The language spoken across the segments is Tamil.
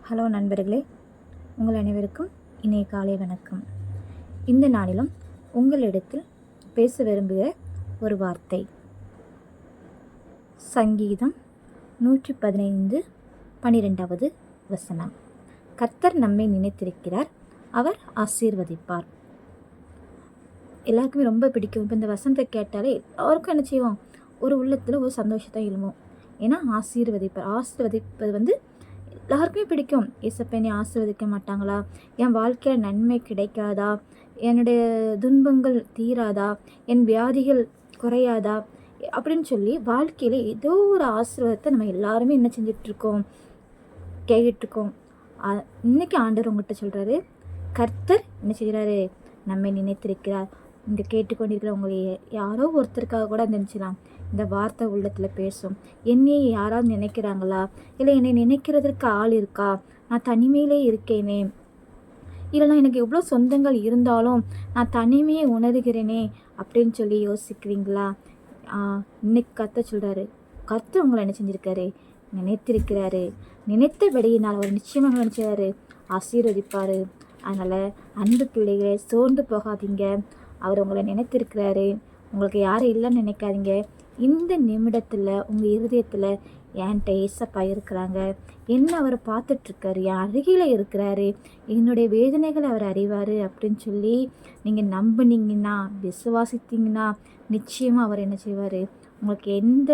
ஹலோ நண்பர்களே, உங்கள் அனைவருக்கும் இனிய காலை வணக்கம். இந்த நாளிலும் உங்களிடத்தில் பேச விரும்புகிற ஒரு வார்த்தை சங்கீதம் 115:12 வசனம். கர்த்தர் நம்மை நினைத்திருக்கிறார், அவர் ஆசீர்வதிப்பார். எல்லாருக்குமே ரொம்ப பிடிக்கும். இப்போ இந்த வசனத்தை கேட்டாலே எல்லாருக்கும் என்ன செய்வோம், ஒரு உள்ளத்தில் ஒரு சந்தோஷத்தை எழுவோம். ஏன்னா ஆசீர்வதிப்பது எல்லாருக்குமே பிடிக்கும். ஏசப்பா ஆசீர்வதிக்க மாட்டாங்களா, என் வாழ்க்கையில் நன்மை கிடைக்காதா, என்னுடைய துன்பங்கள் தீராதா, என் வியாதிகள் குறையாதா அப்படின்னு சொல்லி வாழ்க்கையில் ஏதோ ஒரு ஆசீர்வாதத்தை நம்ம எல்லாருமே என்ன செஞ்சிட்ருக்கோம், கேட்டுட்ருக்கோம். இன்னைக்கு ஆண்டவர் உங்கள்கிட்ட சொல்கிறாரு, கர்த்தர் என்ன செய்கிறாரு, நம்மை நினைத்திருக்கிறார். இங்கே கேட்டுக்கொண்டிருக்கிற உங்களை யாரோ ஒருத்தருக்காக கூட நினச்சிடலாம். இந்த வார்த்தை உள்ளத்தில் பேசும். என்னையே யாராவது நினைக்கிறாங்களா, இல்லை என்னை நினைக்கிறதுக்கு ஆள் இருக்கா, நான் தனிமையிலே இருக்கேனே, இல்லைனா எனக்கு எவ்வளோ சொந்தங்கள் இருந்தாலும் நான் தனிமையை உணர்கிறேனே அப்படின்னு சொல்லி யோசிக்கிறீங்களா? இன்னைக்கு கர்த்தர் சொல்கிறாரு, கர்த்தர் உங்களை என்ன செஞ்சுருக்காரு, நினைத்திருக்கிறாரு. நினைத்தபடியினால் அவர் நிச்சயமாக நினச்சாரு, ஆசீர்வதிப்பார். அதனால் அன்பு பிள்ளைகளை சோர்ந்து போகாதீங்க. அவர் உங்களை நினைத்திருக்கிறாரு. உங்களுக்கு யாரும் இல்லைன்னு நினைக்காதீங்க. இந்த நிமிடத்தில் உங்கள் இருதயத்தில் என்கிட்ட ஏசப்பா இருக்கிறாங்க, என்ன அவர் பார்த்துட்ருக்காரு, என் அருகில் இருக்கிறாரு, என்னுடைய வேதனைகளை அவர் அறிவார் அப்படின்னு சொல்லி நீங்கள் நம்பினீங்கன்னா, விசுவாசித்தீங்கன்னா நிச்சயமாக அவர் என்ன செய்வார், உங்களுக்கு எந்த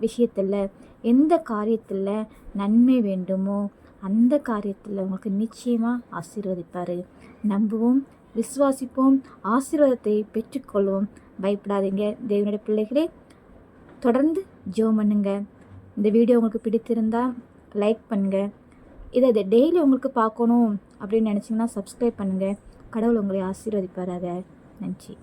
விஷயத்தில் எந்த காரியத்தில் நன்மை வேண்டுமோ அந்த காரியத்தில் உங்களுக்கு நிச்சயமாக ஆசீர்வதிப்பார். நம்புவோம், விசுவாசிப்போம், ஆசீர்வாதத்தை பெற்றுக்கொள்வோம். பயப்படாதீங்க தேவனுடைய பிள்ளைகளே. தொடர்ந்து ஜெபம் பண்ணுங்க. இந்த வீடியோ உங்களுக்கு பிடித்திருந்தால் லைக் பண்ணுங்கள். இதை டெய்லி உங்களுக்கு பார்க்கணும் அப்படின்னு நினச்சிங்கன்னா சப்ஸ்கிரைப் பண்ணுங்கள். கடவுள் உங்களை ஆசீர்வதிப்பாராக. நன்றி.